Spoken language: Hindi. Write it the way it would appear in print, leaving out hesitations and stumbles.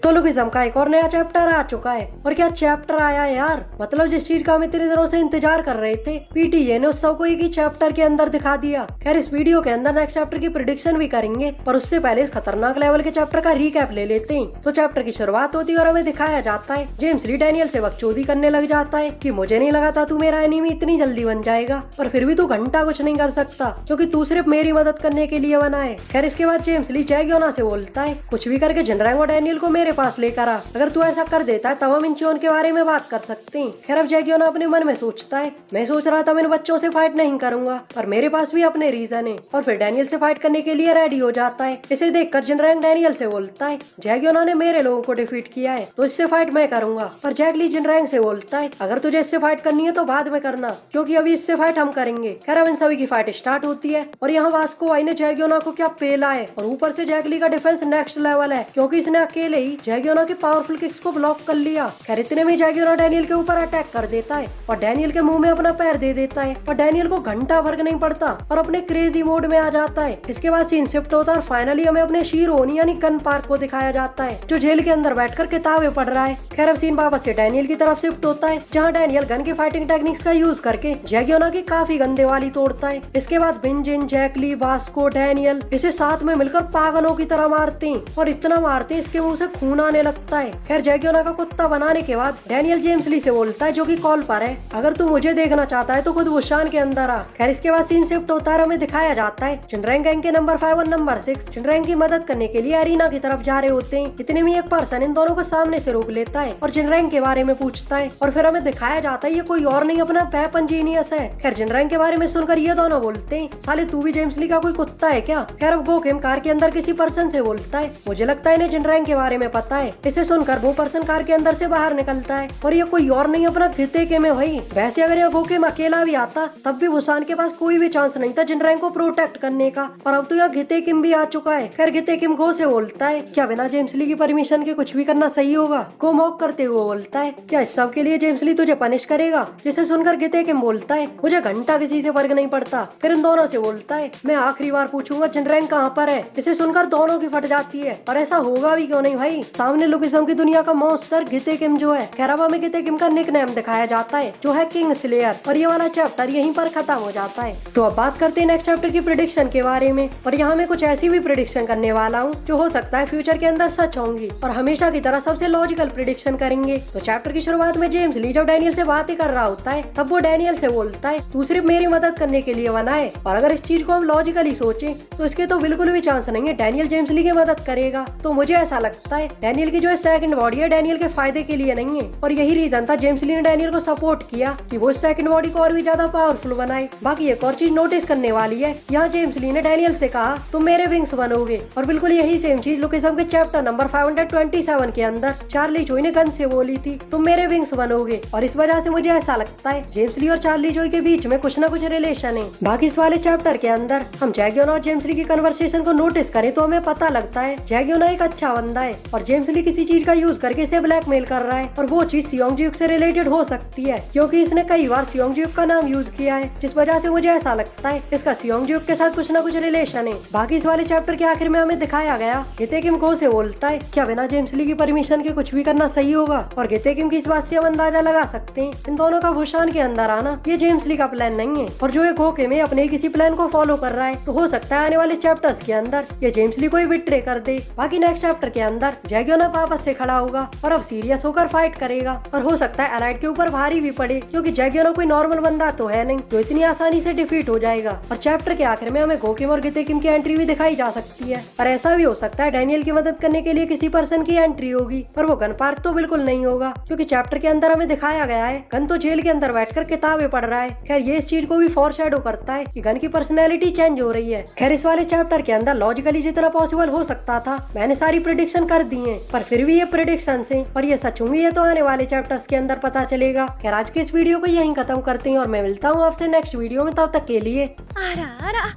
तो लोग का एक और नया चैप्टर आ चुका है। और क्या चैप्टर आया है यार, मतलब जिस चीज का हम इतने दिनों से इंतजार कर रहे थे, पीटीए ने उस सब को एक ही चैप्टर के अंदर दिखा दिया। खैर इस वीडियो के अंदर नेक्स्ट चैप्टर की प्रिडिक्शन भी करेंगे, पर उससे पहले इस खतरनाक लेवल के चैप्टर का रीकैप ले लेते हैं। तो चैप्टर की शुरुआत होती है और हमें दिखाया जाता है जेम्स ली डैनियल से बकचोदी करने लग जाता है कि मुझे नहीं लगा था तू मेरा एनिमी इतनी जल्दी बन जाएगा, पर फिर भी तू घंटा कुछ नहीं कर सकता क्योंकि तू सिर्फ मेरी मदद करने के लिए बना है। खैर इसके बाद जेम्स ली जैगियोना से बोलता है कुछ भी करके जिनरैंग और डैनियल को मेरे पास लेकर आ, अगर तू ऐसा कर देता है तब हम इन चोन के बारे में बात कर सकते हैं। खैर अब जैगियोना अपने मन में सोचता है मैं सोच रहा था मैं इन बच्चों से फाइट नहीं करूंगा, पर मेरे पास भी अपने रीजन है, और फिर डैनियल से फाइट करने के लिए रेडी हो जाता है। इसे देखकर जिनरैंग डैनियल से बोलता है जैगियोना ने मेरे लोगों को डिफीट किया है तो इससे फाइट मैं करूंगा, पर जैक ली जिनरैंग से बोलता है अगर तुझे इससे फाइट करनी है तो बाद में करना क्योंकि अभी इससे फाइट हम करेंगे। खैर अब इन सभी की फाइट स्टार्ट होती है और यहाँ वास्को आई ने जैगियोना को क्या पेला है, और ऊपर से जैक ली का डिफेंस नेक्स्ट लेवल है क्योंकि इसने अकेले ही जैगियोना की पावरफुल किक्स को ब्लॉक कर लिया। खैर इतने में जैगियोना डैनियल के ऊपर अटैक कर देता है और डैनियल के मुंह में अपना पैर दे देता है, और डैनियल को घंटा फर्क नहीं पड़ता और अपने क्रेजी मोड में आ जाता है। इसके बाद सीन शिफ्ट होता है और फाइनली हमें अपने शीरोनी यानी गन पार्क को दिखाया जाता है जो जेल के अंदर बैठकर किताबें पढ़ रहा है। खैर अब सीन वापस से डैनियल की तरफ शिफ्ट होता है जहाँ डैनियल गन की फाइटिंग टेक्निक्स का यूज करके जैगियोना की काफी गंदे वाली तोड़ता है। इसके बाद बिंजिन, जैकली, वास्को, डैनियल इसे साथ में मिलकर पागलों की तरह मारते हैं और इतना मारते हैं इसके मुंह से खून आने लगता है। खैर जैगियोना का कुत्ता बनाने के बाद डैनियल जेम्स ली से बोलता है जो कि कॉल पर है अगर तू मुझे देखना चाहता है तो खुद वुशान के अंदर आ। खैर इसके बाद सीन शिफ्ट होता है, हमें दिखाया जाता है जिनरैंग गैंग के नंबर 5 और नंबर 6 जिनरैंग की मदद करने के लिए अरीना की तरफ जा रहे होते हैं। इतने में एक पर्सन इन दोनों को सामने से रोक लेता है और जिनरैंग के बारे में पूछता है, और फिर हमें दिखाया जाता है ये कोई और नहीं अपना वेपन जीनियस है। खैर जिनरैंग के बारे में सुनकर ये दोनों बोलते हैं साले तू भी जेम्स ली का कोई कुत्ता है क्या। खैर अब गोकेम कार के अंदर किसी पर्सन से बोलता है मुझे लगता है इन्हें जिनरैंग के बारे में पता है। इसे सुनकर वो पर्सन कार के अंदर से बाहर निकलता है और ये कोई और नहीं अपना घितेकिम है भाई। वैसे अगर यह गोकेम अकेला भी आता तब भी वुसान के पास कोई भी चांस नहीं था जिनरैंग को प्रोटेक्ट करने का, और अब तो यह घितेकिम भी आ चुका है। खैर घितेकिम गो से बोलता है क्या बिना जेम्स ली की परमिशन के कुछ भी करना सही होगा। गो मॉक करते हुए बोलता है क्या इस सब के लिए जेम्स ली तुझे पनिश करेगा। जिसे सुनकर घितेकिम बोलता है मुझे घंटा किसी से फर्क नहीं पड़ता। फिर इन दोनों से बोलता है मैं आखिरी बार पूछूंगा जिनरैंग कहाँ पर है। इसे सुनकर दोनों की फट जाती है, और ऐसा होगा भी क्यों नहीं भाई, सामने लुकिज्म की दुनिया का मॉन्स्टर घितेकिम जो है। खैर अब हमें घितेकिम का निकनेम दिखाया जाता है जो है किंग स्लेयर, और ये वाला चैप्टर यहीं पर खत्म हो जाता है। तो अब बात करते हैं नेक्स्ट चैप्टर की प्रिडिक्शन के बारे में, और यहाँ मैं कुछ ऐसी भी प्रिडिक्शन करने वाला हूँ जो हो सकता है फ्यूचर के अंदर सच होंगी, और हमेशा की तरह सबसे लॉजिकल प्रिडिक्शन करेंगे। तो चैप्टर की शुरुआत में जेम्स ली जब डैनियल से बातें कर रहा होता है तब वो डैनियल से बोलता है तू सिर्फ मेरी मदद करने के लिए बना है, और अगर इस चीज को हम लॉजिकली सोचे तो इसके तो बिल्कुल भी चांस नहीं है डैनियल जेम्स ली की मदद करेगा। तो मुझे ऐसा लगता है डैनियल की जो सेकंड बॉडी है डैनियल के फायदे के लिए नहीं है, और यही रीजन था जेम्स ली ने डैनियल को सपोर्ट किया कि वो सेकंड बॉडी को और भी ज्यादा पावरफुल बनाए। बाकी एक और चीज नोटिस करने वाली है, यहाँ जेम्स ली ने डैनियल से कहा तुम मेरे विंग्स बनोगे, और बिल्कुल यही सेम चीज लुकिज्म के चैप्टर नंबर 527 के अंदर चार्ली जोई ने गन से बोली थी तुम मेरे विंग्स बनोगे, और इस वजह से मुझे ऐसा लगता है जेम्स ली और चार्ली जोई के बीच में कुछ ना कुछ रिलेशन है। बाकी इस वाले चैप्टर के अंदर हम जैगियोना और जेम्स ली की कन्वर्सेशन को नोटिस करें तो हमें पता लगता है जैगियोना एक अच्छा बंदा है और जेम्स ली किसी चीज का यूज करके इसे ब्लैकमेल कर रहा है, और वो चीज सियोंगजुक से रिलेटेड हो सकती है क्योंकि इसने कई बार सियोंगजुक का नाम यूज किया है, जिस वजह से मुझे ऐसा लगता है इसका सियोंगजुक के साथ कुछ ना कुछ रिलेशन है। बाकी इस वाले चैप्टर के आखिर में हमें दिखाया गया घितेकिम गो से बोलता है क्या बिना जेम्स ली की परमिशन के कुछ भी करना सही होगा, और घितेकिम की इस बात से हम अंदाजा लगा सकते हैं इन दोनों का वुशान के अंदर आना ये जेम्स ली का प्लान नहीं है, और जो एक गोकेम में अपने किसी प्लान को फॉलो कर रहा है, तो हो सकता है आने वाले चैप्टर्स के अंदर ये जेम्स ली को ही बिट्रे कर दे। बाकी नेक्स्ट चैप्टर के अंदर जैगियोना वापस से खड़ा होगा और अब सीरियस होकर फाइट करेगा, और हो सकता है एलाइड के ऊपर भारी भी पड़े क्योंकि जैगियोना कोई नॉर्मल बंदा तो है नहीं जो इतनी आसानी से डिफीट हो जाएगा। और चैप्टर के आखिर में हमें गोकेम और घितेकिम की एंट्री भी दिखाई जा सकती है, और ऐसा भी हो सकता है डैनियल की मदद करने के लिए किसी पर्सन की एंट्री होगी, पर वो गन पार्क तो बिल्कुल नहीं होगा क्योंकि चैप्टर के अंदर हमें दिखाया गया है गन तो जेल के अंदर बैठकर किताबें पढ़ रहा है। खैर ये इस चीज को भी फॉरशैडो करता है कि गन की पर्सनैलिटी चेंज हो रही है। खैर इस वाले चैप्टर के अंदर लॉजिकली जितना पॉसिबल हो सकता था मैंने सारी प्रिडिक्शन कर दी है, पर फिर भी ये प्रिडिक्शन है और ये सच होंगी ये तो आने वाले चैप्टर्स के अंदर पता चलेगा। खैर आज के इस वीडियो को यहीं खत्म करते हैं और मैं मिलता हूँ आपसे नेक्स्ट वीडियो में, तब तक के लिए सायोनारा।